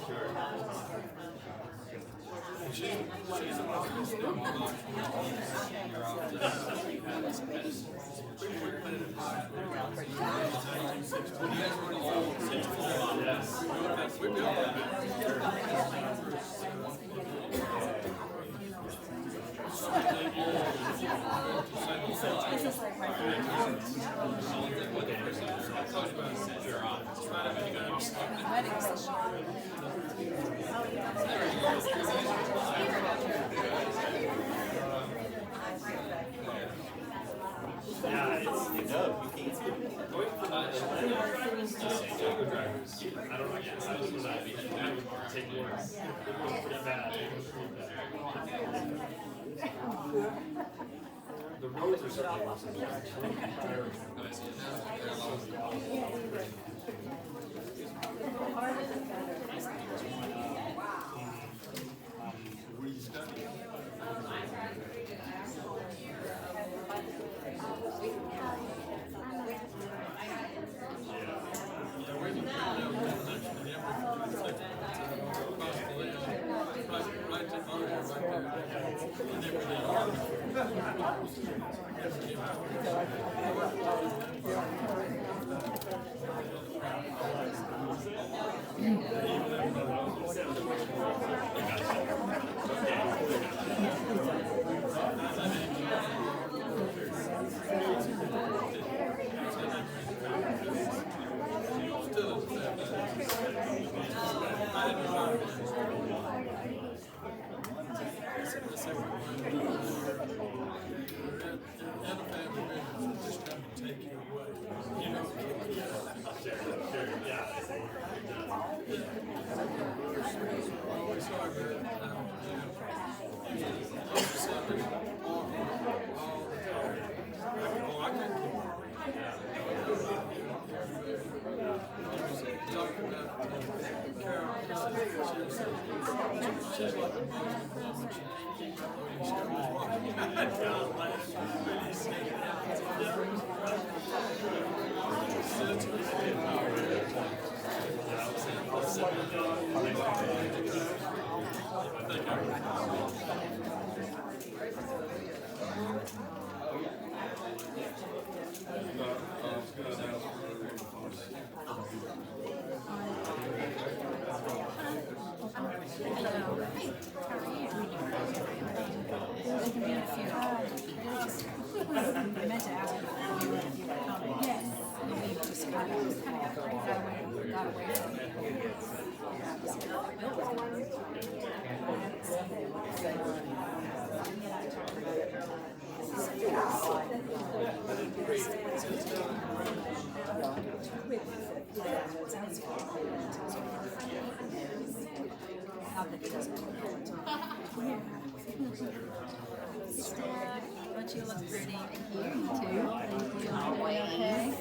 The roads are so where you study? Don't you look pretty? You too. All the way okay?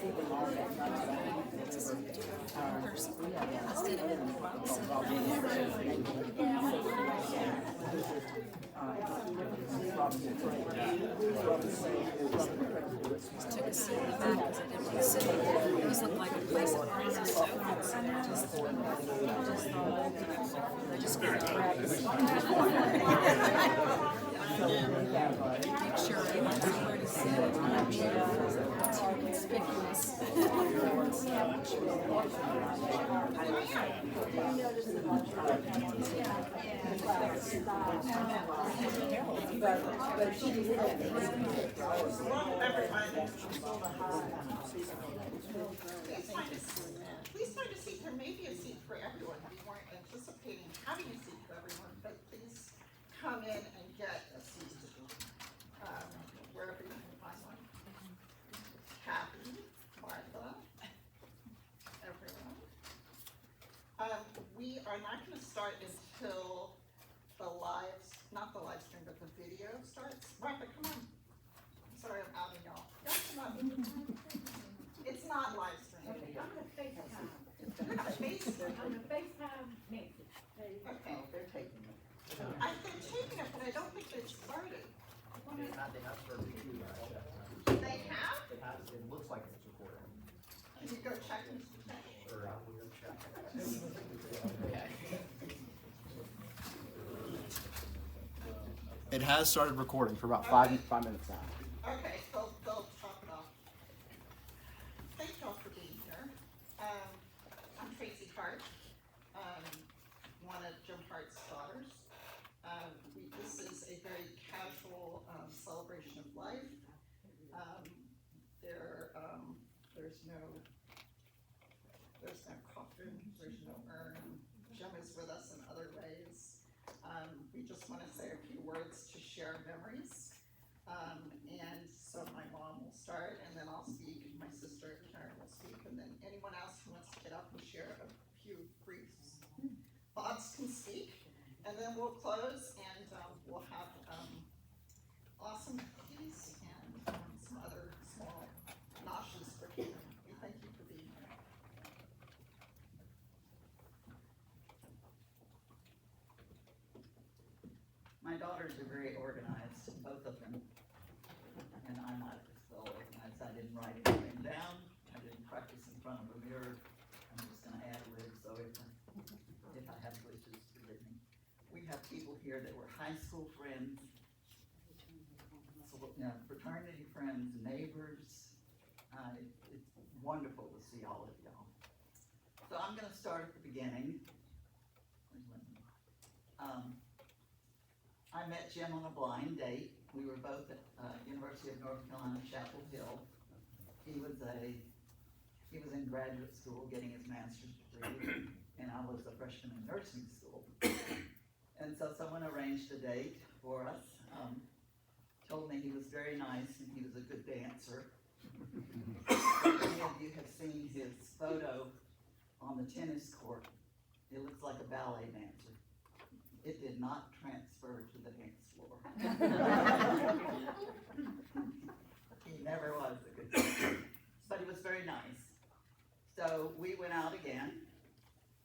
Just took a seat in the back because I didn't want to sit. It just looked like a place of crazy sofas. And I just thought, I just grabbed the seat. Make sure I had somewhere to sit. Too conspicuous. Please find a seat. There may be a seat for everyone. We weren't anticipating having a seat for everyone, but please come in and get a seat wherever you can find one. Kathy, Martha, everyone. We are not going to start until not the live stream, but the video starts. Martha, come on. I'm sorry I'm outing y'all. Y'all come on. It's not live stream. I'm gonna FaceTime. You're not FaceTime. I'm gonna FaceTime Nancy. Okay. They're taking it. I've been taking it, but I don't think they've started. They have started too. They have? It looks like it's recording. Can you go check and check? Or I will go check. Okay. It has started recording for about Okay. 5 minutes now. Okay, they'll top it off. Thank y'all for being here. I'm Tracy Hart, one of Jim Hart's daughters. This is a very casual celebration of life. There's no coffin, there's no urn. Jim is with us in other ways. We just want to say a few words to share memories. And so my mom will start, and then I'll speak, my sister Karen will speak, and then anyone else who wants to get up and share a few brief thoughts can speak. And then we'll close, and we'll have awesome cookies and some other small noshes for you. We thank you for being here. My daughters are very organized, both of them, and I'm not as well organized. I didn't write anything down. I didn't practice in front of a mirror. I'm just gonna ad lib, so if I have glitches, forgive me. We have people here that were high school friends, fraternity friends, neighbors. It's wonderful to see all of y'all. So I'm gonna start at the beginning. I met Jim on a blind date. We were both at University of North Carolina, Chapel Hill. He was in graduate school getting his master's degree, and I was a freshman in nursing school. And so someone arranged a date for us. Told me he was very nice and he was a good dancer. Many of you have seen his photo on the tennis court. It looks like a ballet dancer. It did not transfer to the dance floor. He never was a good dancer, but he was very nice. So we went out again,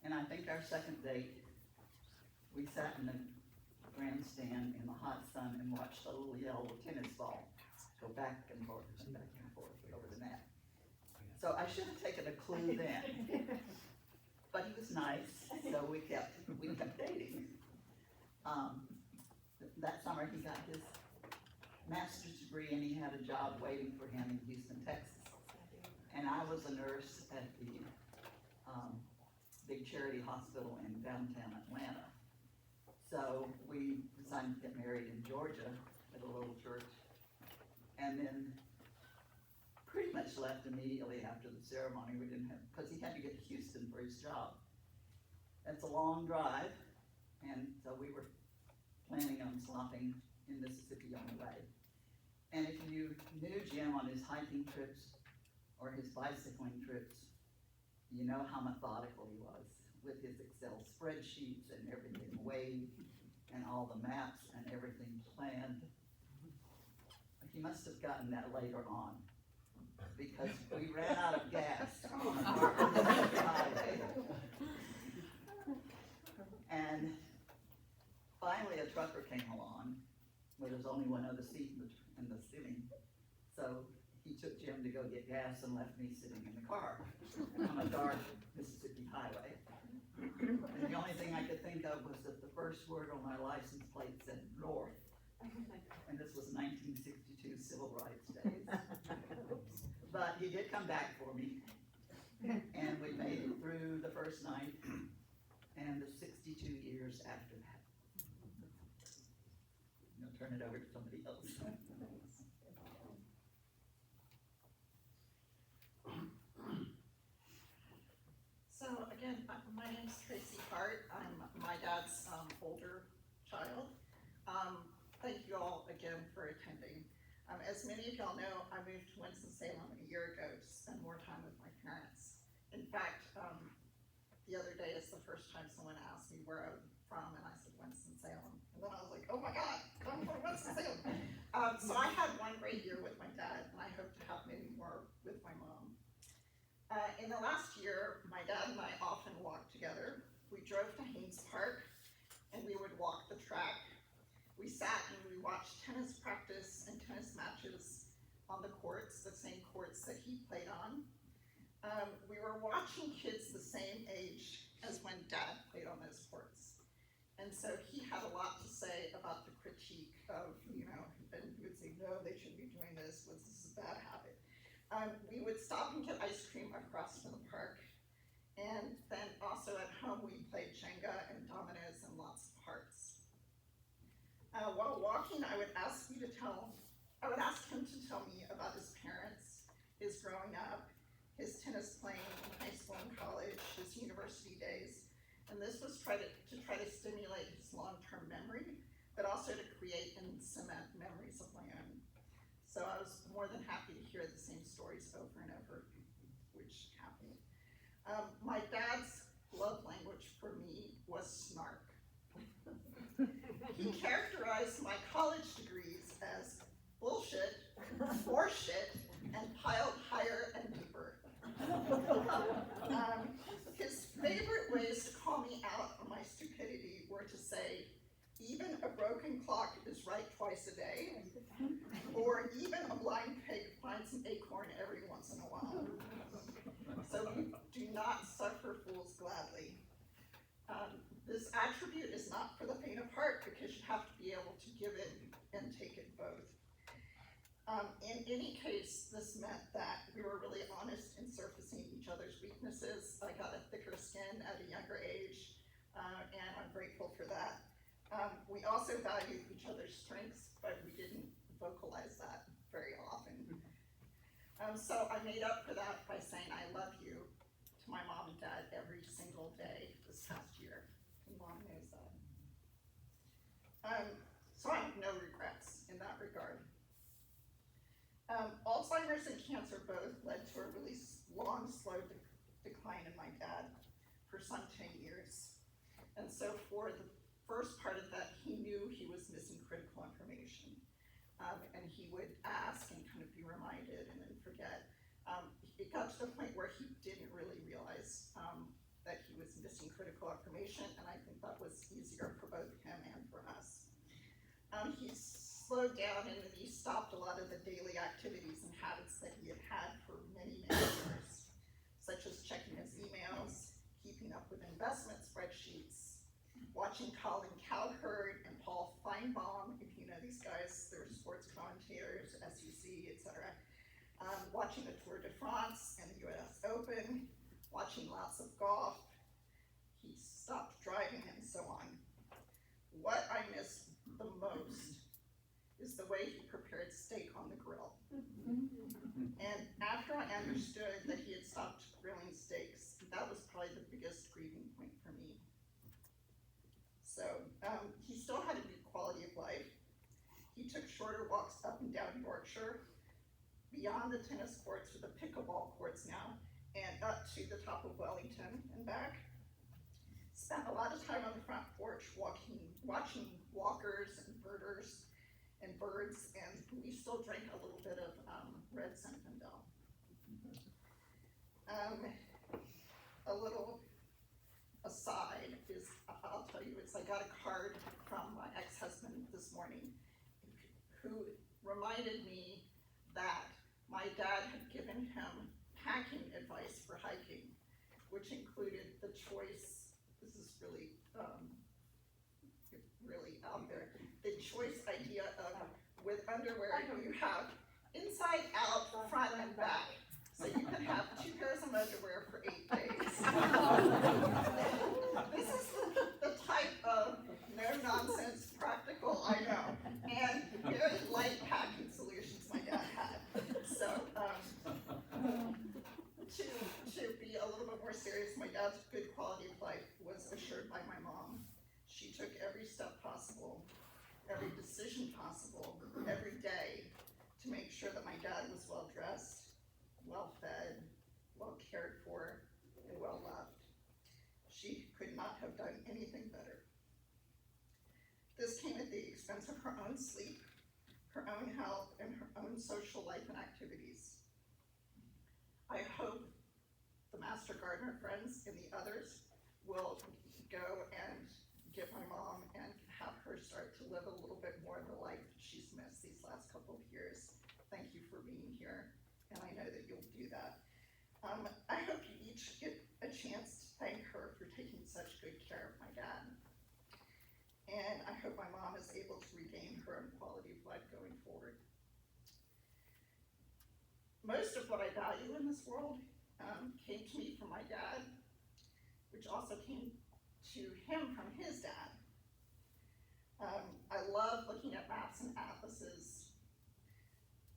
and I think our second date, we sat in the grandstand in the hot sun and watched a little yellow tennis ball go back and forth over the net. So I should have taken a clue then, but he was nice, so we kept dating. That summer he got his master's degree and he had a job waiting for him in Houston, Texas. And I was a nurse at the big charity hospital in downtown Atlanta. So we decided to get married in Georgia at a little church. And then pretty much left immediately after the ceremony. We didn't have, because he had to get to Houston for his job. That's a long drive. And so we were planning on stopping in Mississippi on the way. And if you knew Jim on his hiking trips or his bicycling trips, you know how methodical he was with his Excel spreadsheets and everything weighed and all the maps and everything planned. He must have gotten that later on because we ran out of gas on our highway. And finally, a trucker came along where there's only one other seat in the city. So he took Jim to go get gas and left me sitting in the car on a dark Mississippi highway. And the only thing I could think of was that the first word on my license plate said north. And this was 1962 civil rights days. But he did come back for me. And we made it through the first night and the 62 years after that. I'll turn it over to somebody else. So again, my name's Tracy Hart. I'm my dad's older child. Thank you all again for attending. As many of y'all know, I moved to Winston-Salem a year ago to spend more time with my parents. In fact, the other day is the first time someone asked me where I'm from, and I said Winston-Salem. And then I was like, oh my God, I'm from Winston-Salem. So I had one great year with my dad, and I hope to have many more with my mom. In the last year, my dad and I often walked together. We drove to Haynes Park, and we would walk the track. We sat and we watched tennis practice and tennis matches on the courts, the same courts that he played on. We were watching kids the same age as when Dad played on those courts. And so he had a lot to say about the critique of, and he would say, no, they shouldn't be doing this, this is a bad habit. We would stop and get ice cream across from the park. And then also at home, we played Jenga and dominoes and lots of hearts. While walking, I would ask him to tell me about his parents, his growing up, his tennis playing in high school and college, his university days. And this was to try to stimulate his long-term memory, but also to create and cement memories of my own. So I was more than happy to hear the same stories over and over, which happened. My dad's love language for me was snark. He characterized my college degrees as bullshit, horseshit, and piled higher and deeper. His favorite ways to call me out on my stupidity were to say, even a broken clock is right twice a day, or even a blind pig finds an acorn every once in a while. So we do not suffer fools gladly. This attribute is not for the faint of heart because you have to be able to give it and take it both. In any case, this meant that we were really honest in surfacing each other's weaknesses. I got a thicker skin at a younger age, and I'm grateful for that. We also valued each other's strengths, but we didn't vocalize that very often. So I made up for that by saying I love you to my mom and dad every single day this past year. And mom knows that. So I have no regrets in that regard. Alzheimer's and cancer both led to a really long, slow decline in my dad for some 10 years. And so for the first part of that, he knew he was missing critical information. And he would ask and kind of be reminded and then forget. It got to the point where he didn't really realize that he was missing critical information, and I think that was easier for both him and for us. He slowed down and he stopped a lot of the daily activities and habits that he had had for many, many years, such as checking his emails, keeping up with investment spreadsheets, watching Colin Cowherd and Paul Feinbaum, if you know these guys, they're sports commentators, SEC, etc. Watching the Tour de France and the US Open, watching lots of golf. He stopped driving and so on. What I miss the most is the way he prepared steak on the grill. And after I understood that he had stopped grilling steaks, that was probably the biggest grieving point for me. So he still had a good quality of life. He took shorter walks up and down Yorkshire, beyond the tennis courts or the pickleball courts now, and up to the top of Wellington and back. Spent a lot of time on the front porch watching walkers and birders and birds, and we still drank a little bit of red Zinfandel. A little aside is, I'll tell you, I got a card from my ex-husband this morning who reminded me that my dad had given him packing advice for hiking, which included the choice, this is really, really out there, the choice idea of with underwear you have inside, out, front, and back. So you can have 2 pairs of underwear for 8 days. This is the type of no-nonsense practical, I know, and very light packing solutions my dad had. So to be a little bit more serious, my dad's good quality of life was assured by my mom. She took every step possible, every decision possible, every day to make sure that my dad was well dressed, well fed, well cared for, and well loved. She could not have done anything better. This came at the expense of her own sleep, her own health, and her own social life and activities. I hope the Master Gardener friends and the others will go and get my mom and have her start to live a little bit more of the life that she's missed these last couple of years. Thank you for being here, and I know that you'll do that. I hope you each get a chance to thank her for taking such good care of my dad. and I hope my mom is able to regain her own quality of life going forward. Most of what I value in this world came to me from my dad, which also came to him from his dad. I love looking at maps and atlases.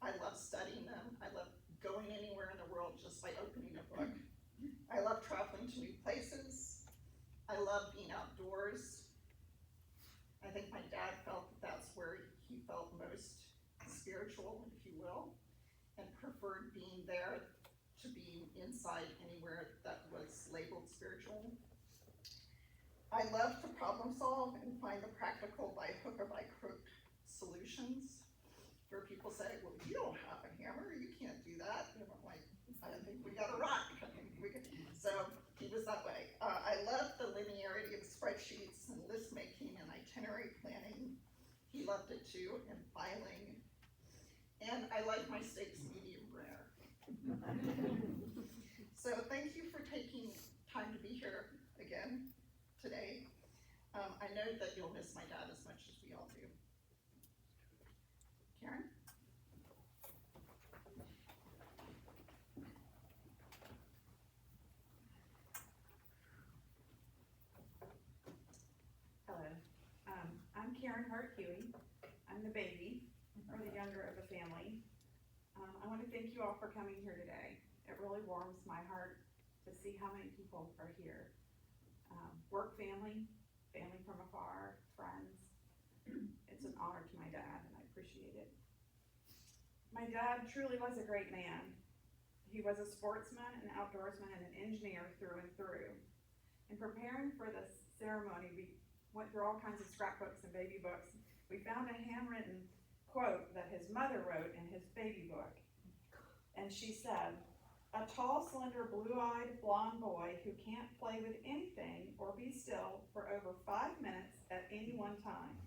I love studying them. I love going anywhere in the world just by opening a book. I love traveling to new places. I love being outdoors. I think my dad felt that that's where he felt most spiritual, if you will, and preferred being there to being inside anywhere that was labeled spiritual. I love to problem solve and find the practical by hook or by crook solutions, where people say, well, you don't have a hammer, you can't do that. And I'm like, I think we got a rock. So he was that way. I love the linearity of spreadsheets and list making and itinerary planning. He loved it too, and filing. And I like my steaks medium rare. So thank you for taking time to be here again today. I know that you'll miss my dad as much as we all do. Karen? Hello, I'm Karen Hart Huey. I'm the baby, or the younger of the family. I want to thank you all for coming here today. It really warms my heart to see how many people are here. Work family, family from afar, friends. It's an honor to my dad, and I appreciate it. My dad truly was a great man. He was a sportsman, an outdoorsman, and an engineer through and through. In preparing for this ceremony, we went through all kinds of scrapbooks and baby books. We found a handwritten quote that his mother wrote in his baby book. And she said, "A tall, slender, blue-eyed, blonde boy who can't play with anything or be still for over 5 minutes at any one time.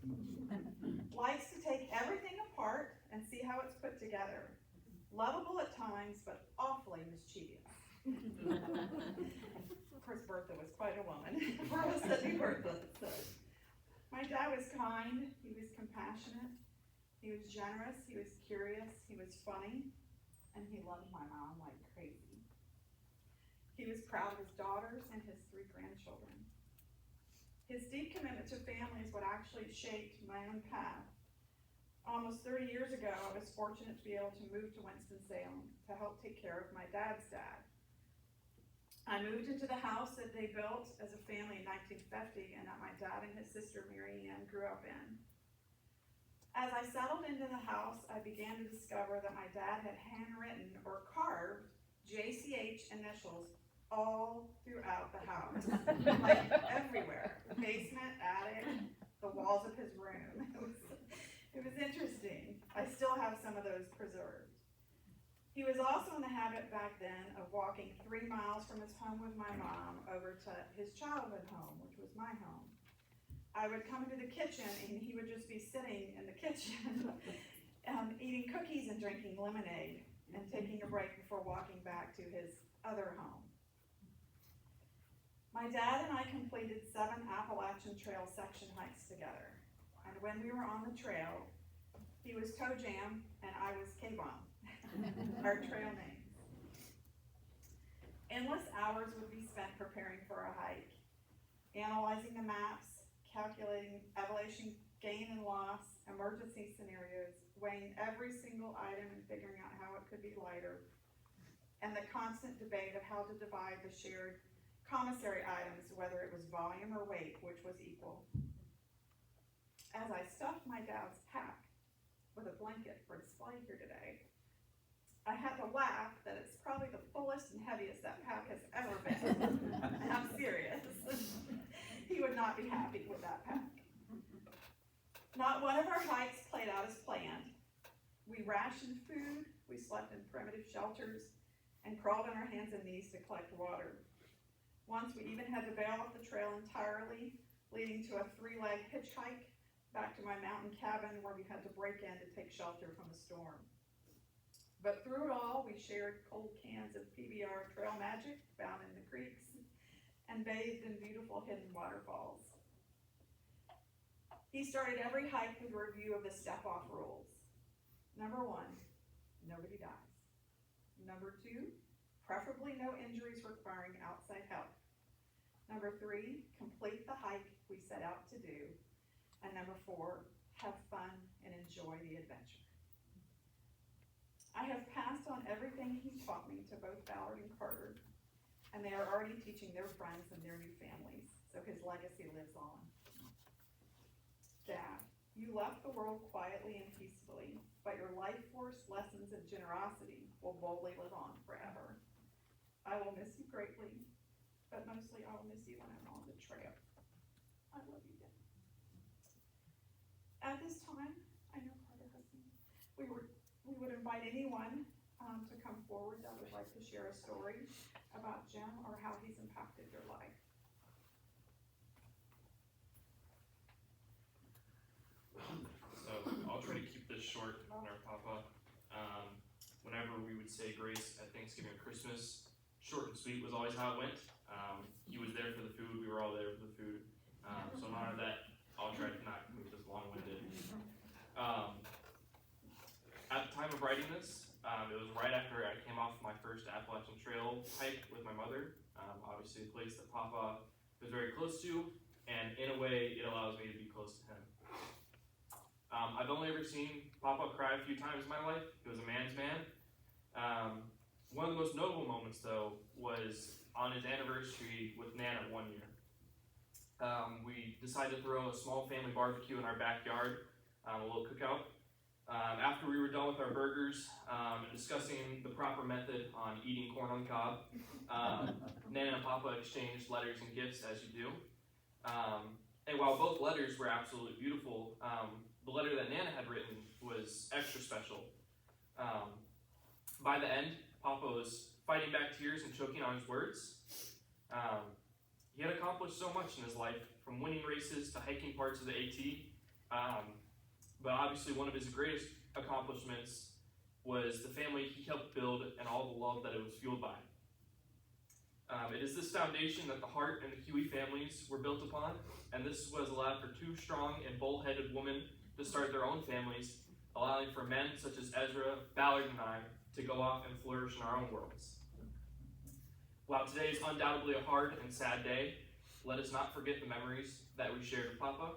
Likes to take everything apart and see how it's put together. Lovable at times, but awfully mischievous." Of course, Bertha was quite a woman. Where was Sydney Bertha? So, my dad was kind, he was compassionate, he was generous, he was curious, he was funny, and he loved my mom like crazy. He was proud of his daughters and his 3 grandchildren. His deep commitment to family is what actually shaped my own path. Almost 30 years ago, I was fortunate to be able to move to Winston-Salem to help take care of my dad's dad. I moved into the house that they built as a family in 1950 and that my dad and his sister Mary Ann grew up in. As I settled into the house, I began to discover that my dad had handwritten or carved JCH initials all throughout the house, like everywhere, basement, attic, the walls of his room. It was interesting. I still have some of those preserved. He was also in the habit back then of walking 3 miles from his home with my mom over to his childhood home, which was my home. I would come into the kitchen and he would just be sitting in the kitchen eating cookies and drinking lemonade and taking a break before walking back to his other home. My dad and I completed 7 Appalachian Trail section hikes together. And when we were on the trail, he was Toe Jam and I was K-Bomb, our trail names. Endless hours would be spent preparing for a hike, analyzing the maps, calculating elevation gain and loss, emergency scenarios, weighing every single item and figuring out how it could be lighter, and the constant debate of how to divide the shared commissary items, whether it was volume or weight, which was equal. As I stuffed my dad's pack with a blanket for display here today, I had to laugh that it's probably the fullest and heaviest that pack has ever been. And I'm serious. He would not be happy with that pack. Not one of our hikes played out as planned. We rationed food, we slept in primitive shelters, and crawled on our hands and knees to collect water. Once we even had to bail off the trail entirely, leading to a 3-leg hitchhike back to my mountain cabin where we had to break in to take shelter from the storm. But through it all, we shared cold cans of PBR Trail Magic found in the creeks and bathed in beautiful hidden waterfalls. He started every hike with a review of the step-off rules. Number 1, nobody dies. Number 2, preferably no injuries requiring outside help. Number 3, complete the hike we set out to do. And number 4, have fun and enjoy the adventure. I have passed on everything he taught me to both Ballard and Carter, and they are already teaching their friends and their new families, so his legacy lives on. Dad, you left the world quietly and peacefully, but your life force, lessons, and generosity will boldly live on forever. I will miss you greatly, but mostly I will miss you when I'm on the trail. I love you, Dad. At this time, I know Carter has some, we would invite anyone to come forward that would like to share a story about Jim or how he's impacted your life. So I'll try to keep this short in honor of Papa. Whenever we would say grace at Thanksgiving or Christmas, short and sweet was always how it went. He was there for the food, we were all there for the food. So in honor of that, I'll try to not move this long-winded. At the time of writing this, it was right after I came off my first Appalachian Trail hike with my mother. Obviously a place that Papa was very close to, and in a way, it allows me to be close to him. I've only ever seen Papa cry a few times in my life. He was a man's man. One of the most notable moments, though, was on his anniversary with Nana 1 year. We decided to throw a small family barbecue in our backyard, a little cookout. After we were done with our burgers and discussing the proper method on eating corn on the cob, Nana and Papa exchanged letters and gifts, as you do. And while both letters were absolutely beautiful, the letter that Nana had written was extra special. By the end, Papa was fighting back tears and choking on his words. He had accomplished so much in his life, from winning races to hiking parts of the AT. But obviously one of his greatest accomplishments was the family he helped build and all the love that it was fueled by. It is this foundation that the Hart and the Huey families were built upon, and this was allowed for two strong and bull-headed women to start their own families, allowing for men such as Ezra, Ballard, and I to go off and flourish in our own worlds. While today is undoubtedly a hard and sad day, let us not forget the memories that we shared with Papa.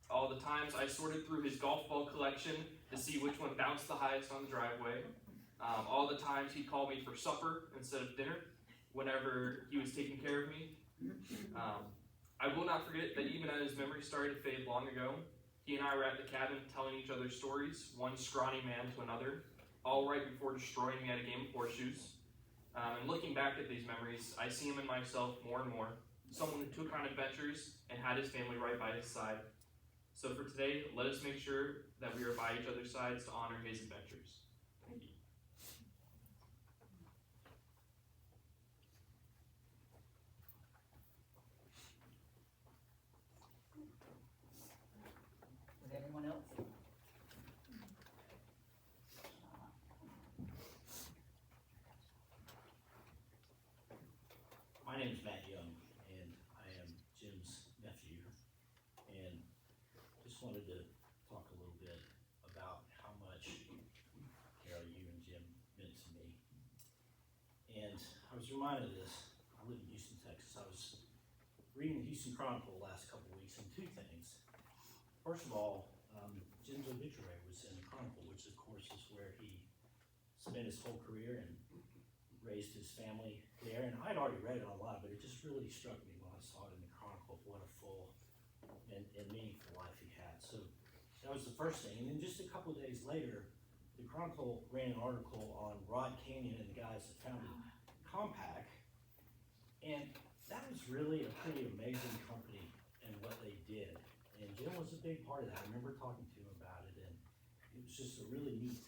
All the times I sorted through his golf ball collection to see which one bounced the highest on the driveway. All the times he called me for supper instead of dinner whenever he was taking care of me. I will not forget that even as his memory started to fade long ago, he and I were at the cabin telling each other stories, one scrawny man to another, all right before destroying me at a game of horseshoes. And looking back at these memories, I see him in myself more and more, someone who took on adventures and had his family right by his side. So for today, let us make sure that we are by each other's sides to honor his adventures. Thank you. Would anyone else? My name is Matt Young, and I am Jim's nephew, and just wanted to talk a little bit about how much, Carol, you and Jim meant to me. And I was reminded of this. I live in Houston, Texas. I was reading the Houston Chronicle the last couple of weeks, and two things. First of all, Jim's obituary was in the Chronicle, which of course is where he spent his whole career and raised his family there, and I'd already read it online, but it just really struck me when I saw it in the Chronicle, what a full and meaningful life he had. So that was the first thing. And then just a couple of days later, the Chronicle ran an article on Rod Canyon and the guys that founded Compaq, and that was really a pretty amazing company and what they did. And Jim was a big part of that. I remember talking to him about it, and it was just a really neat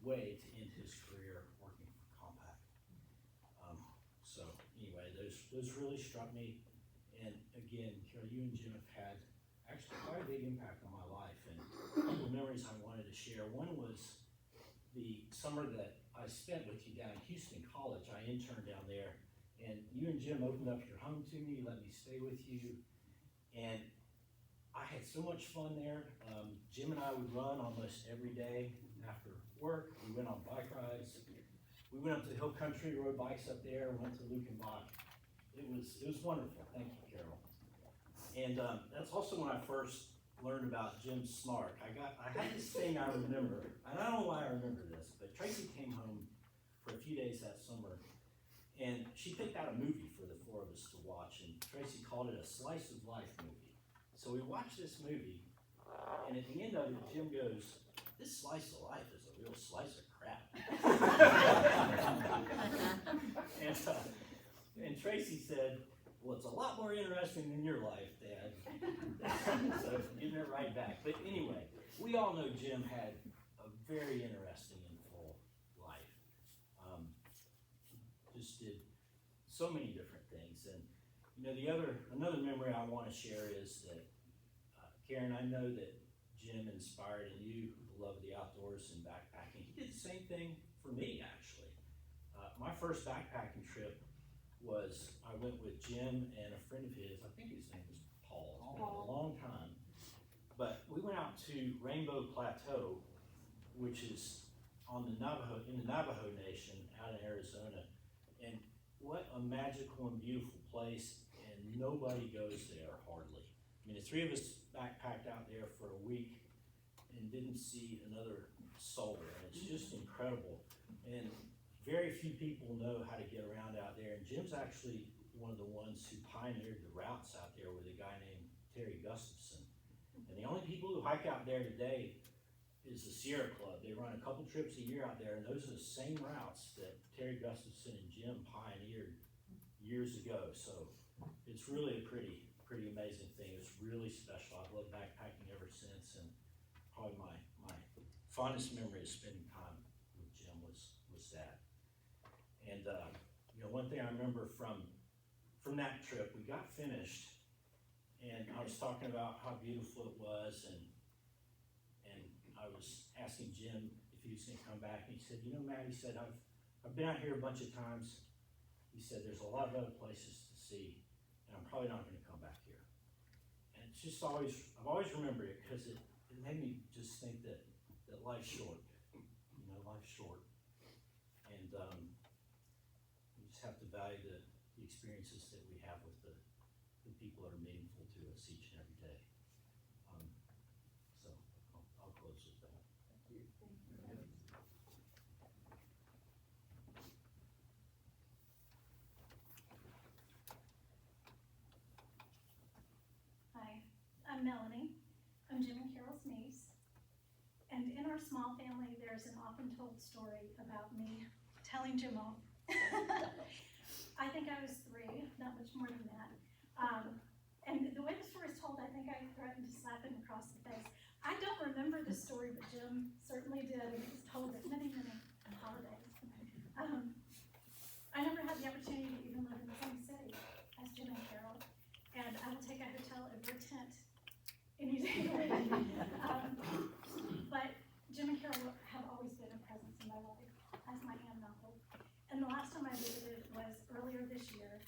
way to end his career working for Compaq. So anyway, those really struck me. And again, Carol, you and Jim have had actually quite a big impact on my life. And a couple of memories I wanted to share. One was the summer that I spent with you down at Houston College. I interned down there, and you and Jim opened up your home to me, let me stay with you. And I had so much fun there. Jim and I would run almost every day after work. We went on bike rides. We went up to the hill country, rode bikes up there, went to Lukenbach. It was wonderful. Thank you, Carol. And that's also when I first learned about Jim's snark. I had this thing I remember, and I don't know why I remember this, but Tracy came home for a few days that summer, and she picked out a movie for the four of us to watch, and Tracy called it a slice of life movie. So we watched this movie, and at the end of it, Jim goes, "This slice of life is a real slice of crap." and Tracy said, "Well, it's a lot more interesting than your life, Dad." So giving it right back. But anyway, we all know Jim had a very interesting and full life. Just did so many different things. And you know, another memory I want to share is that Karen, I know that Jim inspired in you the love of the outdoors and backpacking. He did the same thing for me, actually. My first backpacking trip was, I went with Jim and a friend of his, I think his name was Paul. It's been a long time. But we went out to Rainbow Plateau, which is in the Navajo Nation out in Arizona. And what a magical and beautiful place, and nobody goes there hardly. I mean, the three of us backpacked out there for a week and didn't see another soul, and it's just incredible. And very few people know how to get around out there, and Jim's actually one of the ones who pioneered the routes out there with a guy named Terry Gustafson. And the only people who hike out there today is the Sierra Club. They run a couple trips a year out there, and those are the same routes that Terry Gustafson and Jim pioneered years ago. So it's really a pretty amazing thing. It's really special. I've loved backpacking ever since, and probably my fondest memory of spending time with Jim was that. And you know, one thing I remember from that trip, we got finished, and I was talking about how beautiful it was, and I was asking Jim if he was going to come back, and he said, "You know, Matt," he said, I've been out here a bunch of times. He said, "There's a lot of other places to see, and I'm probably not going to come back here." And it's just I've always remembered it, because it made me just think that life's short. You know, life's short. And we just have to value the experiences that we have with the people that are meaningful to us each and every day. So I'll close with that. Thank you. Hi, I'm Melanie. I'm Jim and Carol's niece. And in our small family, there's an often told story about me telling Jim off. I think I was 3, not much more than that. And the way the story is told, I think I threatened to slap him across the face. I don't remember this story, but Jim certainly did, and it was told at many, many holidays. I never had the opportunity to even live in the same city as Jim and Carol, and I will take a hotel over a tent any day of the week. But Jim and Carol have always been a presence in my life as my aunt and uncle. And the last time I visited was earlier this year,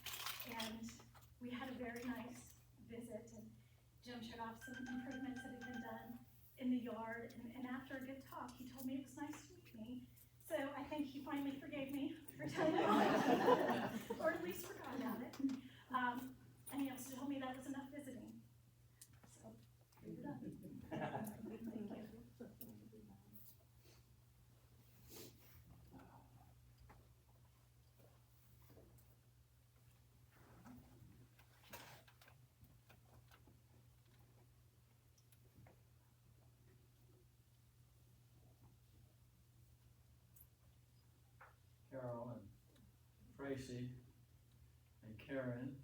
and we had a very nice visit, and Jim showed off some improvements that had been done in the yard, and after a good talk, he told me it was nice to meet me. So I think he finally forgave me for telling him, or at least forgot about it. And he also told me that was enough visiting. So, we're done. Thank you. Carol and Tracy and Karen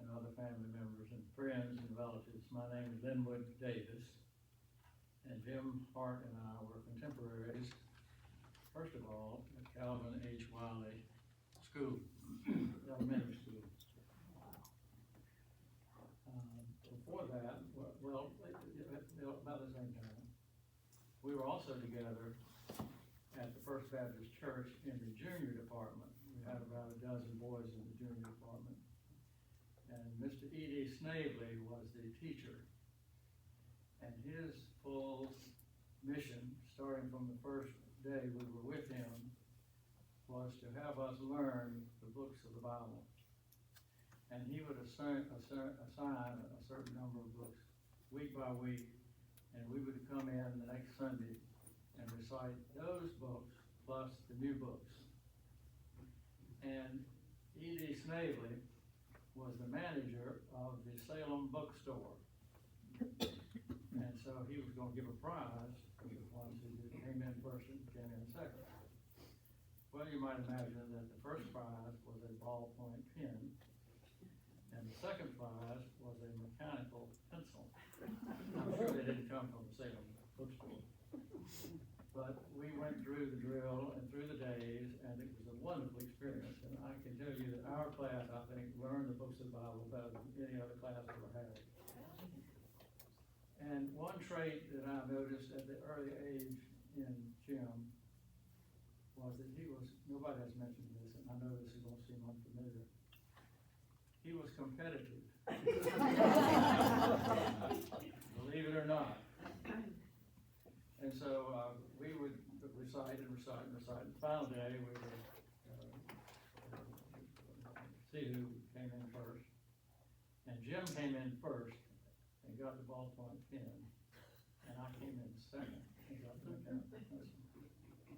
and other family members and friends and relatives. My name is Linwood Davis, and Jim, Hart, and I were contemporaries, first of all, at Calvin H. Wiley School, elementary school. Before that, well, about the same time, we were also together at the First Baptist Church in the junior department. We had about a dozen boys in the junior department. And Mr. E.D. Snavely was the teacher And his full mission, starting from the first day we were with him, was to have us learn the books of the Bible. And he would assign a certain number of books week by week, and we would come in the next Sunday and recite those books plus the new books. And E.D. Snavely was the manager of the Salem bookstore. And so he was gonna give a prize to the ones who came in first and came in second. Well, you might imagine that the first prize was a ballpoint pen, and the second prize was a mechanical pencil. I'm sure they didn't come from the Salem bookstore. But we went through the drill and through the days, and it was a wonderful experience. And I can tell you that our class, I think, learned the books of the Bible better than any other class ever had. And one trait that I noticed at the early age in Jim was that he was, nobody has mentioned this, and I know this is going to seem unfamiliar. He was competitive. Believe it or not. And so we would recite and recite and recite. The final day, we would see who came in first. And Jim came in first and got the ballpoint pen, and I came in second and got the mechanical pencil.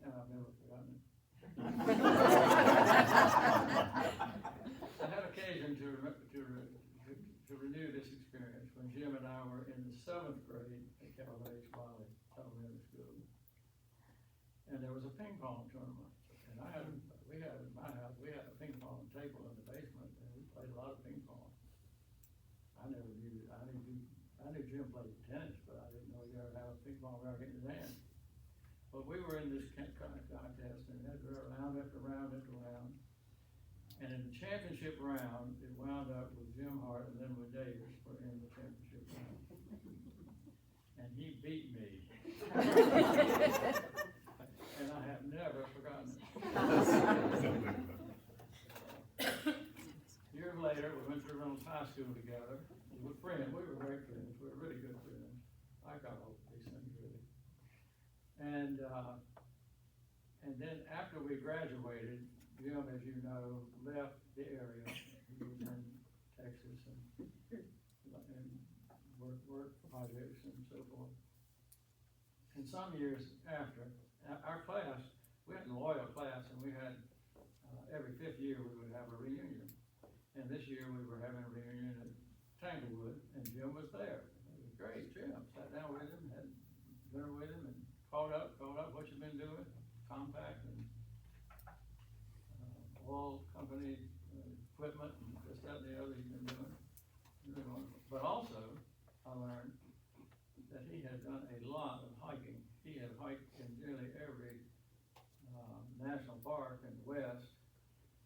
And I've never forgotten it. I had occasion to renew this experience when Jim and I were in the 7th grade at Calais Valley Elementary School. And there was a ping pong tournament. And we had in my house, we had a ping pong table in the basement, and we played a lot of ping pong. I knew Jim played tennis, but I didn't know he ever had a ping pong racket in his hand. But we were in this kind of contest, and it went round after round after round. And in the championship round, it wound up with Jim Hart and Linwood Davis were in the championship round. And he beat me. And I have never forgotten it. Years later, we went to Reynolda High School together. We were friends. We were great friends. We were really good friends. I got all these things really. And then after we graduated, Jim, as you know, left the area. He was in Texas and worked projects and so forth. And some years after, our class, we had a loyal class, and we had, every 5th year we would have a reunion. And this year we were having a reunion at Tanglewood, and Jim was there. It was great. Jim sat down with him, had dinner with him, and called up what you've been doing, compact and oil company equipment and this, that, and the other he's been doing. Really wonderful. But also, I learned that he had done a lot of hiking. He had hiked in nearly every national park in the West.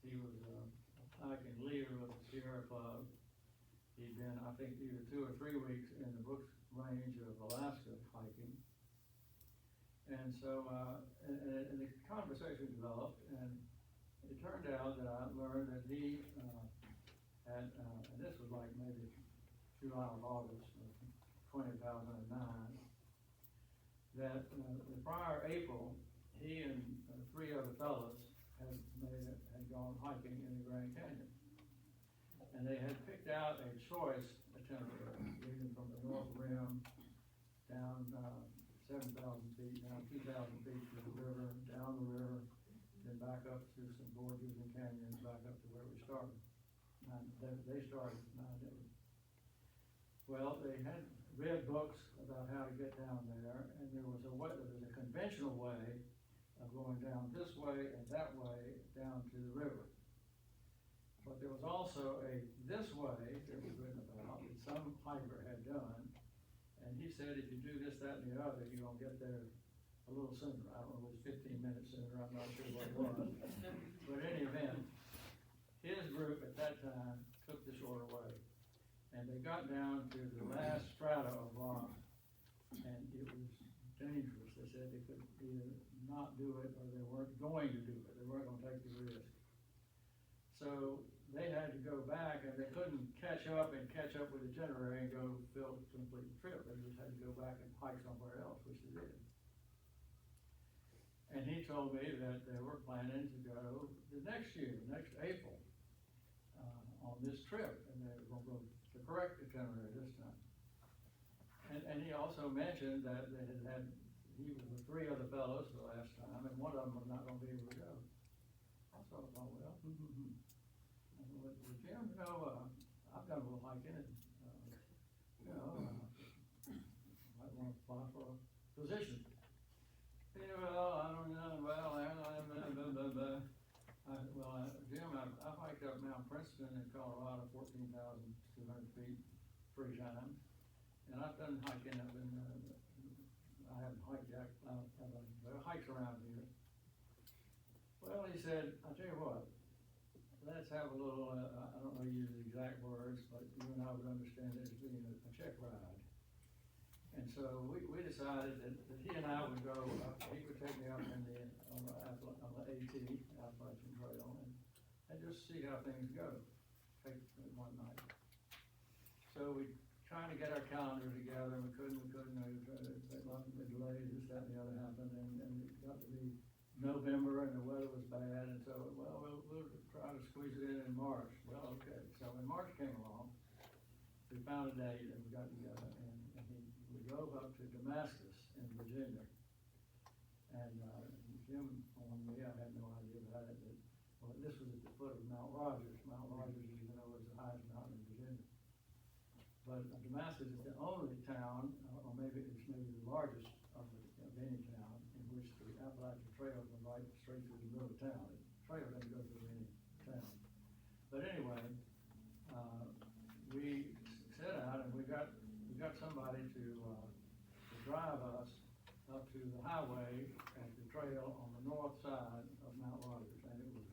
He was a hiking leader of the Sierra Club. He'd been, I think, either 2 or 3 weeks in the Brooks Range of Alaska hiking. And so, and the conversation developed, and it turned out that I learned that he had, and this was like maybe July or August of 2009, that the prior April, he and 3 other fellows had gone hiking in the Grand Canyon. And they had picked out a choice itinerary leading from the North Rim down 7,000 feet, down 2,000 feet to the river, down the river, then back up through some gorges and canyons, back up to where we started. They started at 9 days. Well, they had read books about how to get down there, and there was a conventional way of going down this way and that way down to the river. But there was also a this way that was written about that some hiker had done, and he said if you do this, that, and the other, you're gonna get there a little sooner. I don't know if it was 15 minutes sooner, I'm not sure what it was. But in any event, his group at that time took the shorter way. And they got down to the last strata of rock, and it was dangerous. They said they could either not do it or they weren't going to do it. They weren't going to take the risk. So they had to go back and they couldn't catch up with the itinerary and go fill complete the trip. They just had to go back and hike somewhere else, which they did. And he told me that they were planning to go the next year, next April, on this trip, and they were gonna go the correct itinerary this time. And he also mentioned that they he was with 3 other fellows the last time, and one of them was not gonna be able to go. I thought, well, I said, well, Jim, you know, I've done a little hiking, and, might wanna apply for a position. Yeah, well, I don't know, Jim, I've hiked up Mount Princeton in Colorado, 14,200 feet, 3 times. And I've done hiking up in, I haven't hiked yet, hikes around here. Well, he said, I'll tell you what, let's have a little, I don't know use the exact words, but you and I would understand it as being a check ride. And so we decided that he and I would go up, he would take me up on the AT, Appalachian Trail, and just see how things go, take one night. So we trying to get our calendars together, and we couldn't, lots of delays, this, that, and the other happened, and it got to be November, and the weather was bad, and so, well, we'll try to squeeze it in March. Well, okay, so when March came along, we found a date, and we got together, and we drove up to Damascus in Virginia, and Jim on me, I had no idea about it, that, well, this was at the foot of Mount Rogers. Mount Rogers, as you know, is the highest mountain in Virginia. But Damascus is the only town, or maybe it's the largest of any town, in which the Appalachian Trail goes right straight through the middle of town. The trail doesn't go through any town. But anyway, we set out and we got somebody to drive us up to the highway at the trail on the north side of Mount Rogers. And it was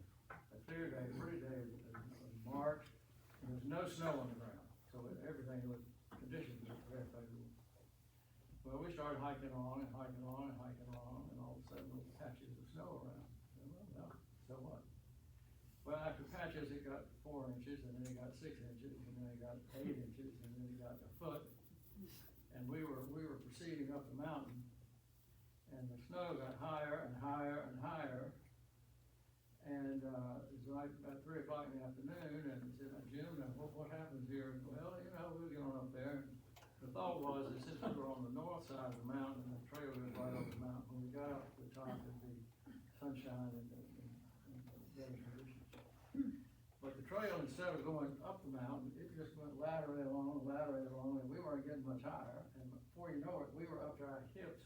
a clear day, pretty day, it was March, and there was no snow on the ground. So everything was, conditions were very favorable. Well, we started hiking along, and all of a sudden there were patches of snow around. Well, so what? Well, after patches, it got 4 inches, and then it got 6 inches, and then it got 8 inches, and then it got a foot. And we were proceeding up the mountain, and the snow got higher and higher and higher. And it was like about 3 o'clock in the afternoon, and he said, Jim, what happens here? Well, we'll get on up there. The thought was that since we were on the north side of the mountain, and the trail was right over the mountain, when we got up to the top, it'd be sunshine and better conditions. But the trail, instead of going up the mountain, it just went laterally along, and we weren't getting much higher. And before you know it, we were up to our hips,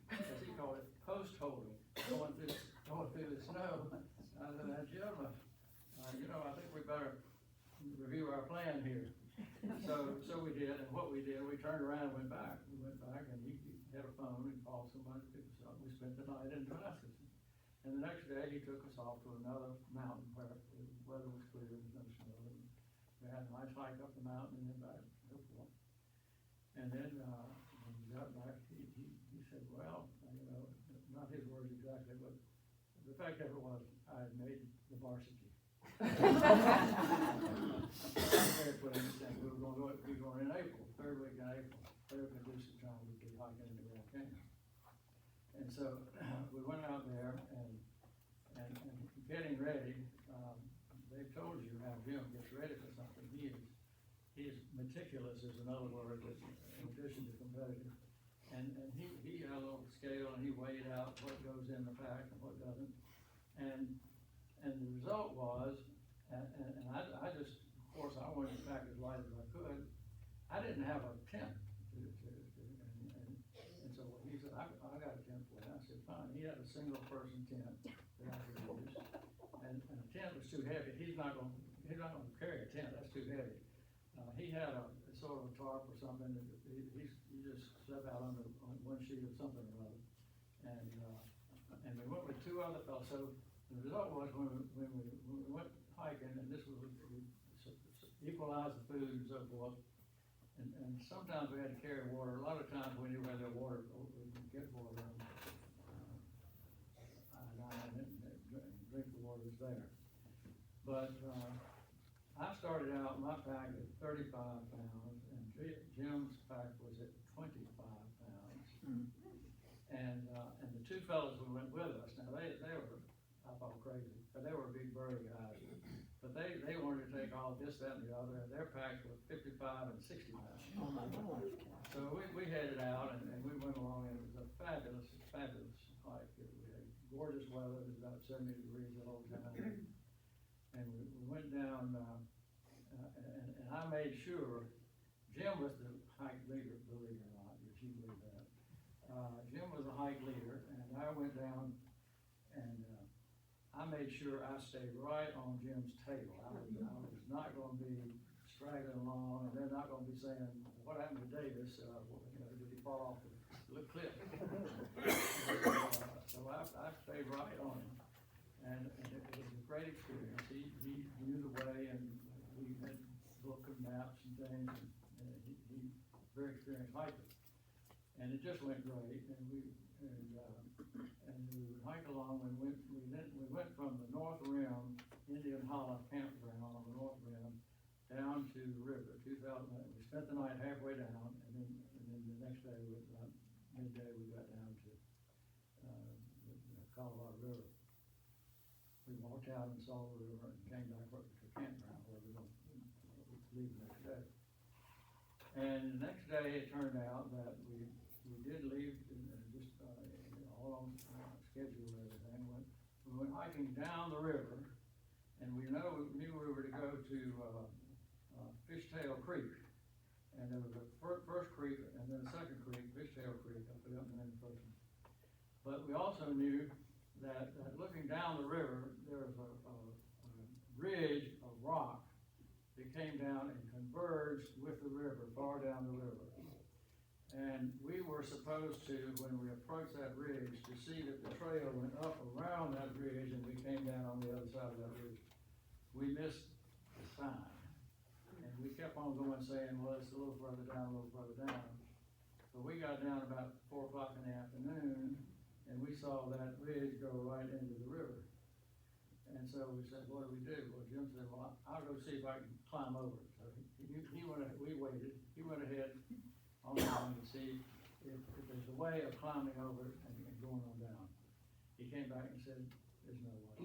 as he called it, post-holing, going through the snow. I said, Jim, I think we better review our plan here. So we did, and what we did, we turned around and went back. We went back, and he had a phone and called somebody to pick us up. We spent the night in Damascus. And the next day, he took us off to another mountain where the weather was clear, there was no snow. And we had a nice hike up the mountain and then back, so forth. And then, when we got back, he said, well, not his words exactly, but the fact of it was, I had made the varsity. We were going in April, 3rd week in April, very conducive time to be hiking in the Grand Canyon. And so we went out there and getting ready. They told you how Jim gets ready for something. He is meticulous is another word that's in addition to competitive. And he had a little scale and he weighed out what goes in the pack and what doesn't. And the result was, and I just, of course, I wanted to pack as light as I could. I didn't have a tent, and so he said, I got a tent for you. I said, fine. He had a single person tent that I could use, and a tent was too heavy. He's not gonna carry a tent. That's too heavy. He had a sort of a tarp or something that he just slept out on one sheet of something or other, and we went with 2 other fellows. So the result was when we went hiking, and this was equalize the food and so forth, and sometimes we had to carry water. A lot of times we knew where the water, we could get water and drink the water that's there. But I started out, my pack at 35 pounds, and Jim's pack was at 25 pounds. And the two fellows who went with us, now they were, I thought crazy, but they were big burly guys. But they wanted to take all this, that, and the other, and their packs were 55 and 60 pounds. Oh my Lord. So we headed out, and we went along, and it was a fabulous hike. We had gorgeous weather, it was about 70 degrees the whole time. And we went down, and I made sure, Jim was the hike leader, believe it or not, if you believe that. Jim was the hike leader, and I went down, and I made sure I stayed right on Jim's tail. I was not gonna be straggling along, and they're not gonna be saying, what happened to Davis? Did he fall off the cliff? So I stayed right on him, and it was a great experience. He knew the way, and we had a book of maps and things, and he very experienced hiker. And it just went great, and we would hike along, and we went from the North Rim, Indian Hollow campground on the North Rim, down to the river, 2,000, we spent the night halfway down, and then the next day, midday, we got down to the Colorado River. We walked out and saw the river and came back up to the campground where we were going to leave the next day. And the next day, it turned out that we did leave, just all on schedule and everything. We went hiking down the river, and we knew we were to go to Fishtail Creek. And there was a first creek, and then a second creek, Fishtail Creek, I forgot the name of the first one. But we also knew that looking down the river, there was a ridge of rock that came down and converged with the river, far down the river. And we were supposed to, when we approached that ridge, to see that the trail went up around that ridge and we came down on the other side of that ridge. We missed the sign. And we kept on going saying, well, it's a little further down, a little further down. But we got down about 4 o'clock in the afternoon, and we saw that ridge go right into the river. And so we said, what do we do? Well, Jim said, well, I'll go see if I can climb over it. So we waited. He went ahead on down to see if there's a way of climbing over it and going on down. He came back and said, there's no way.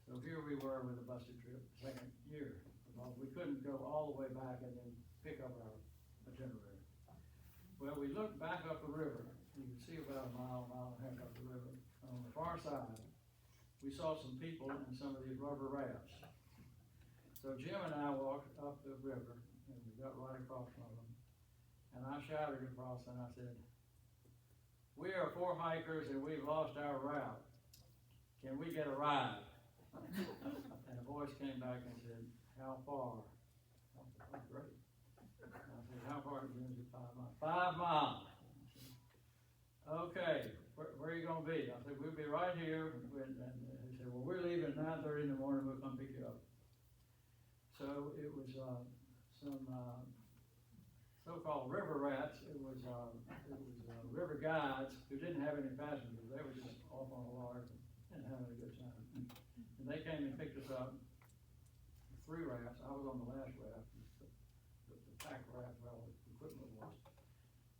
So here we were with a busted trip, second year. Well, we couldn't go all the way back and then pick up our itinerary. Well, we looked back up the river. You can see about a mile and a half up the river. On the far side, we saw some people in some of these rubber rafts. So Jim and I walked up the river, and we got right across from them. And I shouted across, and I said, we are 4 hikers, and we've lost our route. Can we get a ride? And a voice came back and said, how far? I said, oh, great. And I said, how far? Jim said, 5 miles. 5 miles. Okay, where are you going to be? I said, we'll be right here. And he said, well, we're leaving at 9:30 in the morning. We'll come pick you up. So it was some so-called river rats. It was river guides who didn't have any passengers. They were just off on the water and having a good time. And they came and picked us up. 3 rafts. I was on the last raft, the pack raft where all the equipment was.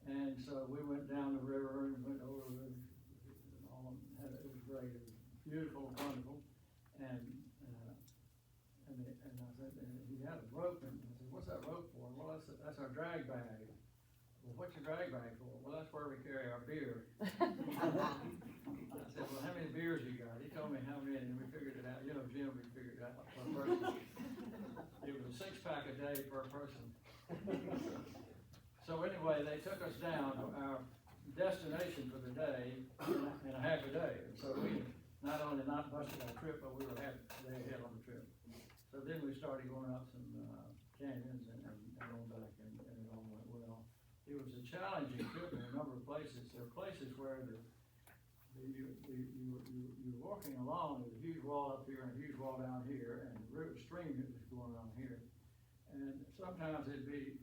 And so we went down the river and went over and all. It was great. It was beautiful, wonderful. And I said, and he had a rope, and I said, what's that rope for? Well, that's our drag bag. Well, what's your drag bag for? Well, that's where we carry our beer. I said, well, how many beers you got? He told me how many, and we figured it out. You know, Jim, we figured it out per person. It was a 6-pack a day per person. So anyway, they took us down to our destination for the day in a half a day. And so we not only not busted our trip, but we were half a day ahead on the trip. So then we started going up some canyons and on back, and it all went well. It was a challenging trip in a number of places. There are places where you're walking along, there's a huge wall up here and a huge wall down here, and the river stream is going on here. And sometimes it'd be,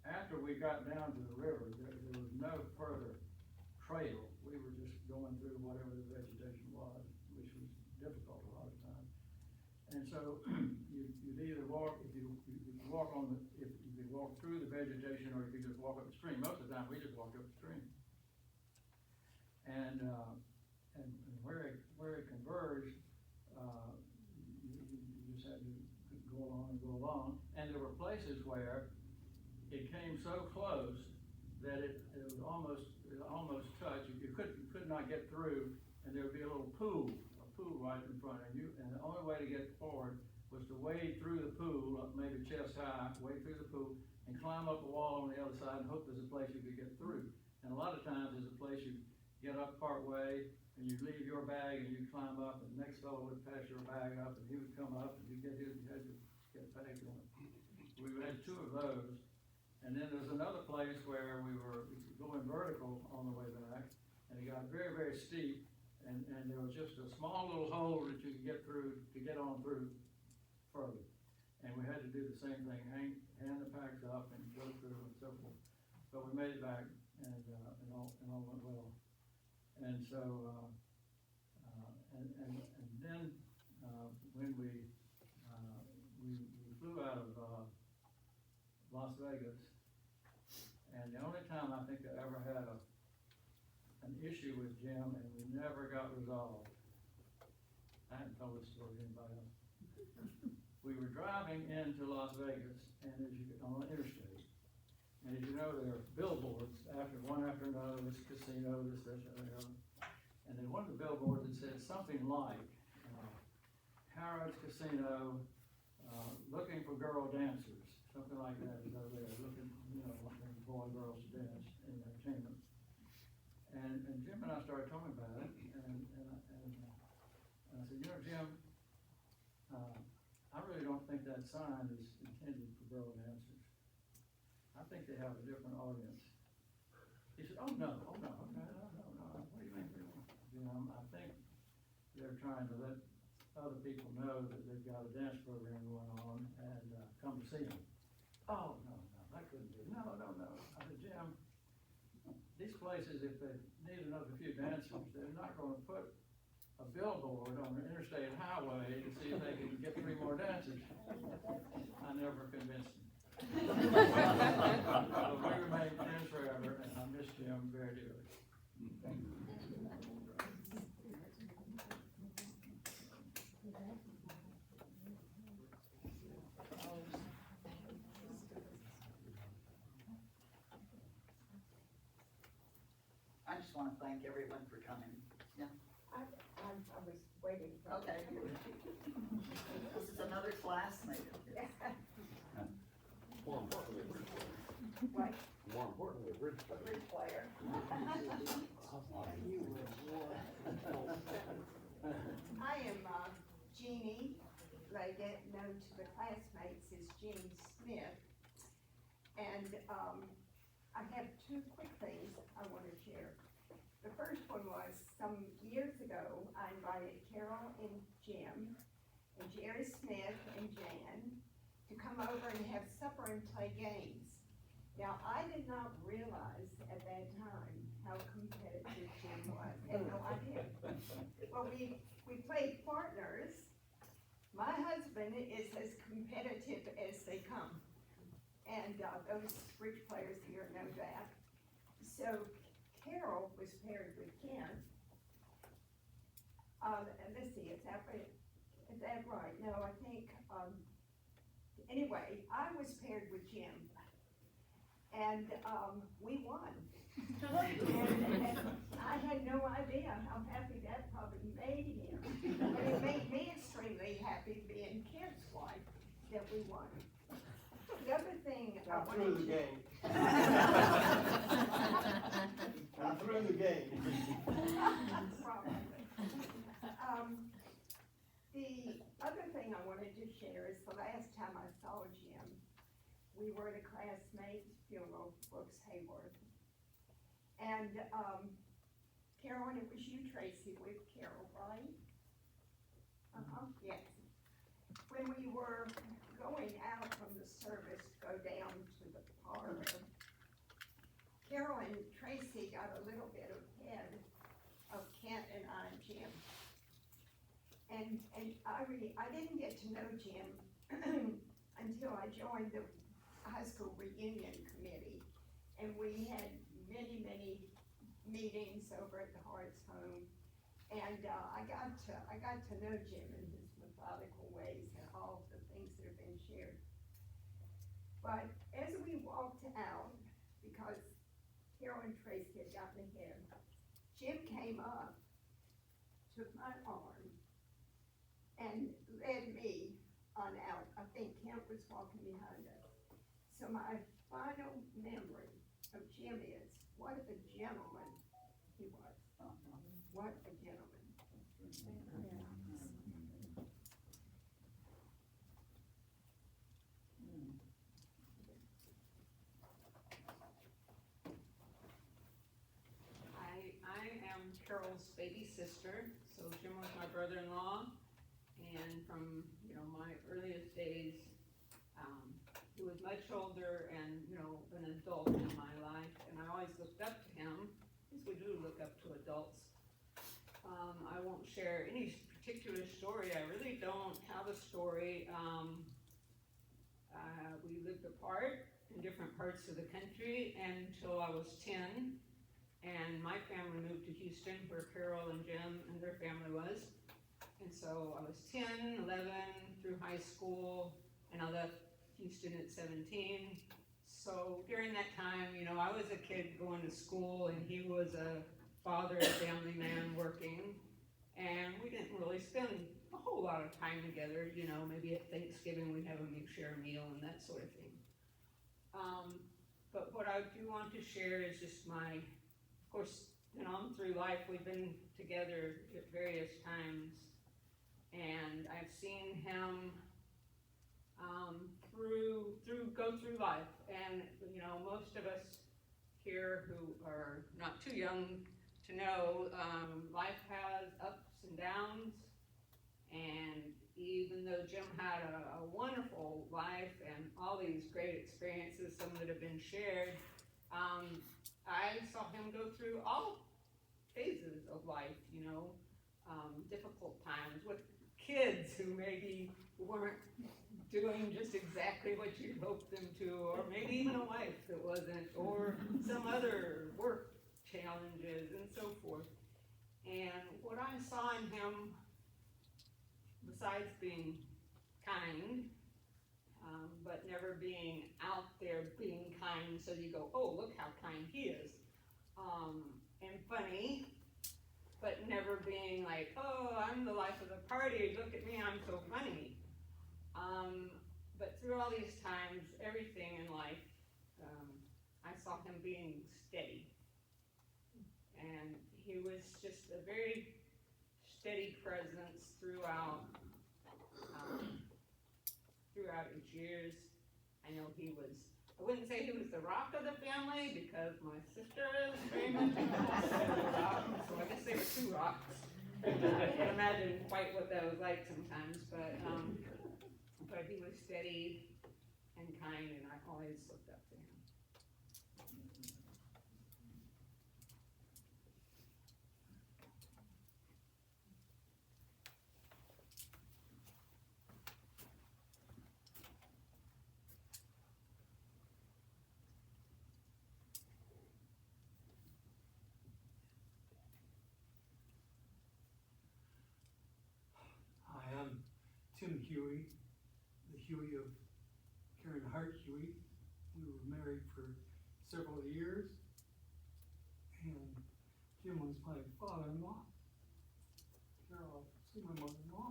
after we got down to the river, there was no further trail. We were just going through whatever the vegetation was, which was difficult a lot of times. And so either walk, if you walk on the, if you could walk through the vegetation, or you could just walk up the stream. Most of the time, we just walked up the stream. And where it converged, you just had to go along and go along. And there were places where it came so close that it was almost touched. You could not get through, and there would be a pool right in front of you. And the only way to get forward was to wade through the pool, maybe chest high, wade through the pool, and climb up a wall on the other side and hope there's a place you could get through. And a lot of times there's a place you get up part way, and you leave your bag and you climb up, and the next fellow would pass your bag up, and he would come up, and you had to get back on it. We had two of those. And then there's another place where we were going vertical on the way back, and it got very, very steep, and there was just a small little hole that you could get through to get on through further. And we had to do the same thing, hand the packs up and go through and so forth. But we made it back, and all went well. And so, and then when we flew out of Las Vegas, and the only time I think I ever had an issue with Jim, and we never got resolved. I hadn't told this story to anybody else. We were driving into Las Vegas, and on the interstate, and as you know, there are billboards one after another, this casino, this, that, the other. And then one of the billboards that said something like, Harrod's Casino, looking for girl dancers, something like that is over there, looking boy and girls to dance in entertainment. And Jim and I started talking about it, and I said, Jim, I really don't think that sign is intended for girl dancers. I think they have a different audience. He said, no, what do you mean? I think they're trying to let other people know that they've got a dance program going on and come to see them. Oh, no, that couldn't be. No. I said, Jim, these places, if they need another few dancers, they're not going to put a billboard on the interstate highway to see if they can get 3 more dancers. I never convinced him. So we remained friends forever, and I miss Jim very dearly. I just want to thank everyone for coming. Yeah. I was waiting for. Okay. This is another classmate of his. More importantly, What? more importantly, bridge player. Bridge player. I am Jeannie Leggett, known to the classmates as Jean Smith. And I have 2 quick things I want to share. The first one was some years ago, I invited Carol and Jim and Jerry Smith and Jan to come over and have supper and play games. Now, I did not realize at that time how competitive Jim was. I had no idea. Well, we played partners. My husband is as competitive as they come. And those bridge players here know that. So Carol was paired with Ken. And let's see, is that right? No, I think, anyway, I was paired with Jim. And we won. and I had no idea how happy that probably made him. But it made me extremely happy being Ken's wife that we won. The other thing I Not wanted through the to. game. Not through the game. Probably. The other thing I wanted to share is the last time I saw Jim, we were at a classmate's funeral, Brooks Hayworth. And, Carolyn, it was you, Tracy, with Carol, right? Yes. When we were going out from the service to go down to the parlor, Carol and Tracy got a little bit ahead of Kent and I and Jim. And I didn't get to know Jim until I joined the high school reunion committee. And we had many, many meetings over at the Hart's home. And I got to know Jim and his methodical ways and all the things that have been shared. But as we walked out, because Carol and Tracy had gotten ahead, Jim came up, took my arm, and led me on out. I think Kent was walking behind us. So my final memory of Jim is, what a gentleman he was. What a gentleman. I am Carol's baby sister, so Jim was my brother-in-law, and from, my earliest days, he was much older and, an adult in my life, and I always looked up to him, as we do look up to adults. I won't share any particular story. I really don't have a story. We lived apart in different parts of the country until I was 10, and my family moved to Houston, where Carol and Jim and their family was. And so I was 10, 11, through high school, and I left Houston at 17. So during that time, I was a kid going to school, and he was a father, a family man working, and we didn't really spend a whole lot of time together. Maybe at Thanksgiving we'd have a share meal and that sort of thing. But what I do want to share is just of course, on through life we've been together at various times, and I've seen him go through life, and most of us here who are not too young to know, life has ups and downs, and even though Jim had a wonderful life and all these great experiences, some that have been shared, I saw him go through all phases of life, difficult times with kids who maybe weren't doing just exactly what you hoped them to, or maybe even a wife that wasn't, or some other work challenges and so forth. And what I saw in him, besides being kind, but never being out there being kind so you go, oh, look how kind he is, and funny, but never being like, oh, I'm the life of the party, look at me, I'm so funny. But through all these times, everything in life, I saw him being steady. And he was just a very steady presence throughout his years. I know I wouldn't say he was the rock of the family, because my sister is very much a rock, so I guess they were two rocks. I can't imagine quite what that was like sometimes, but he was steady and kind, and I always looked up to him. Hi, I'm Tim Huey, the Huey of Karen Hart Huey. We were married for several years, and Jim was my father-in-law. Carol, see my mother-in-law.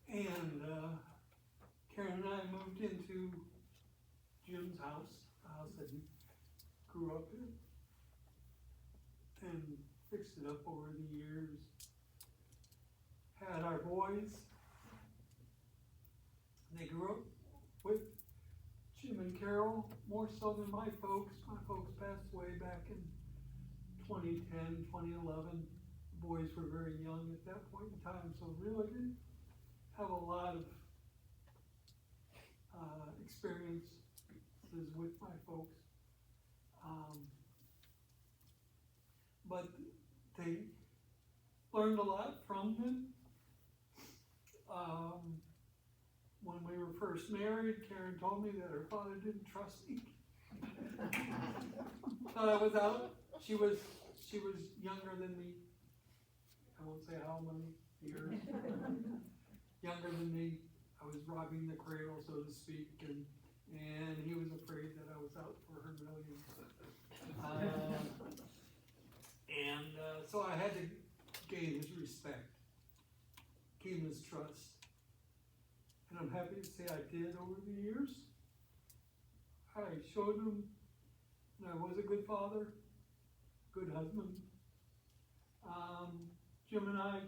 And Karen and I moved into Jim's house, the house that he grew up in, and fixed it up over the years. Had our boys. They grew up with Jim and Carol more so than my folks. My folks passed away back in 2010, 2011. The boys were very young at that point in time, so really didn't have a lot of experiences with my folks. But they learned a lot from them. when we were first married, Karen told me that her father didn't trust me. So I was out, she was younger than me. I won't say how many years. Younger than me. I was robbing the cradle, so to speak, and he was afraid that I was out for her millions. So I had to gain his respect, gain his trust. And I'm happy to say I did over the years. I showed him that I was a good father, good husband. Jim and I,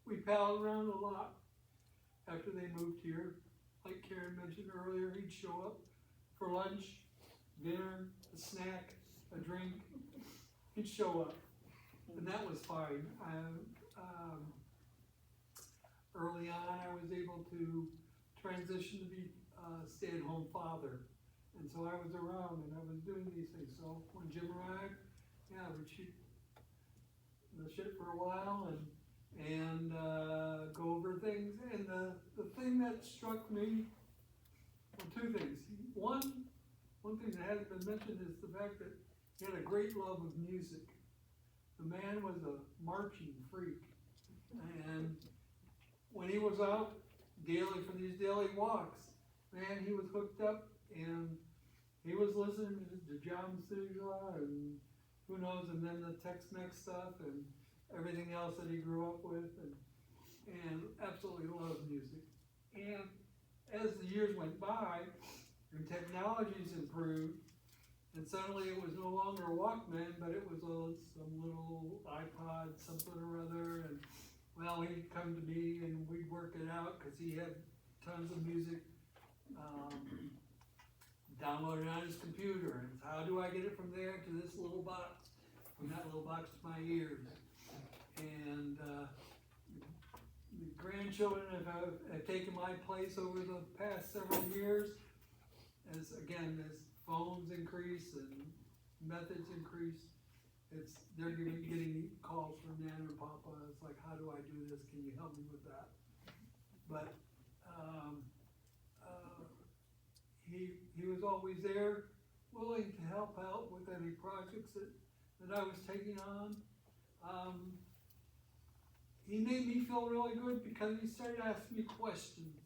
we palled around a lot after they moved here. Like Karen mentioned earlier, he'd show up for lunch, dinner, a snack, a drink. He'd show up, and that was fine. Early on, I was able to transition to be a stay-at-home father, and so I was around and I was doing these things. So when Jim arrived, yeah, we'd shoot the shit for a while and go over things. And the thing that struck me, well, two things. One thing that hasn't been mentioned is the fact that he had a great love of music. The man was a marching freak. And when he was out daily for these daily walks, man, he was hooked up and he was listening to John Sugla and who knows, and then the Tex-Mex stuff and everything else that he grew up with, and absolutely loved music. And as the years went by and technologies improved, and suddenly it was no longer a Walkman, but it was some little iPod, something or other, and well, he'd come to me and we'd work it out because he had tons of music downloaded on his computer. And how do I get it from there to this little box? From that little box to my ears. And the grandchildren have taken my place over the past several years. As phones increase and methods increase, they're getting calls from Nana and Papa. It's like, how do I do this? Can you help me with that? But he was always there, willing to help out with any projects that I was taking on. He made me feel really good because he started asking me questions.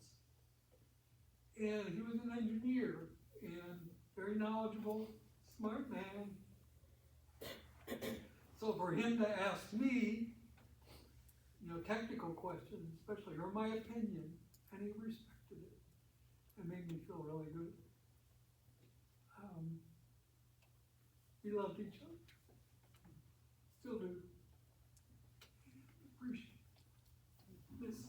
And he was an engineer and very knowledgeable, smart man. So for him to ask me, technical questions especially, or my opinion, and he respected it. It made me feel really good. We loved each other. Still do. Appreciate this.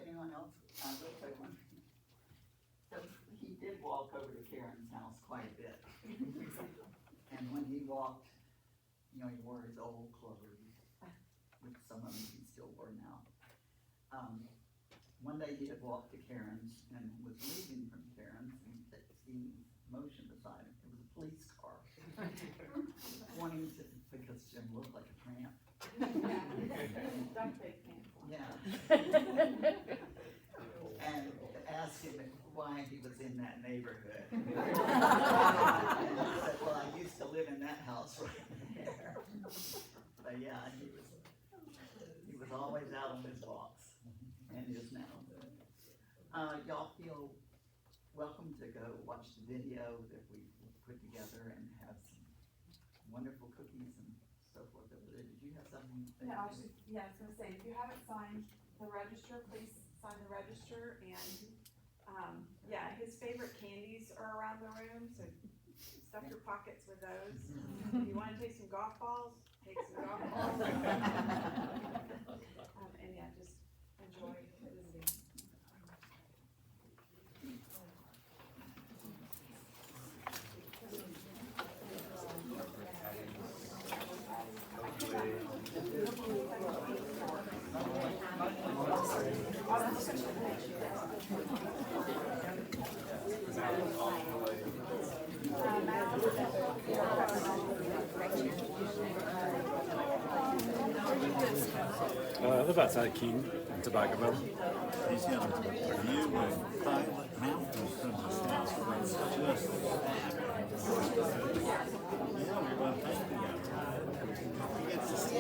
Anyone else? Real quick one. So he did walk over to Karen's house quite a bit. And when he walked, he wore his old clothes, which some of them he still wore now. One day he had walked to Karen's and was leaving from Karen's and seen motion beside him. It was a police car. Wanting to, because Jim looked like a tramp. Duct tape pants on. Yeah. And asked him why he was in that neighborhood. And he said, well, I used to live in that house right there. But yeah, he was always out on his walks, and is now. Y'all feel welcome to go watch the video that we put together and have some wonderful cookies and so forth over there. Did you have something? Yeah, I was gonna say, if you haven't signed the register, please sign the register, and, his favorite candies are around the room, so stuff your pockets with those. If you wanna take some golf balls, take some golf balls. Just enjoy visiting. I live outside Keene in Tobaccoville. He's got a view of Pilot Mountains from his house. It's just yeah, we're going to take the outside. He gets to see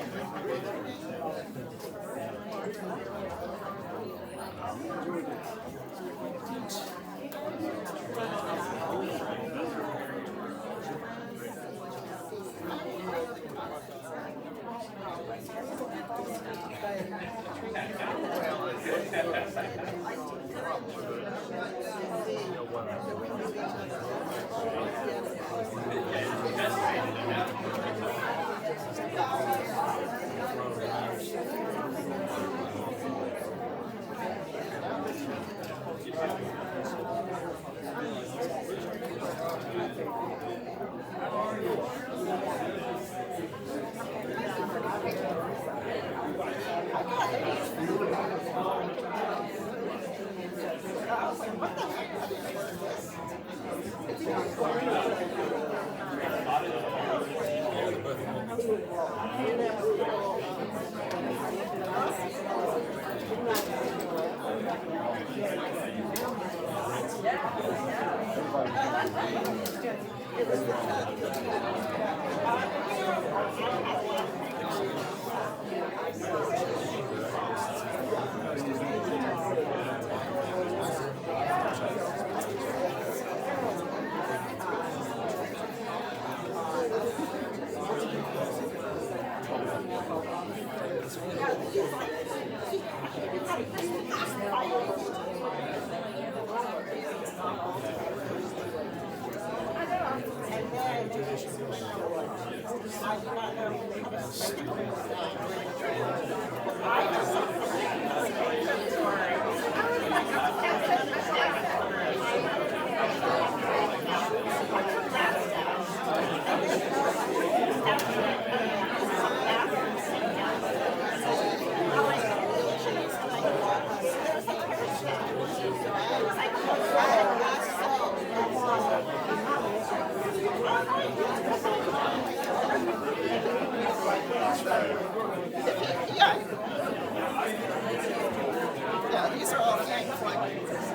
These are all gang flags.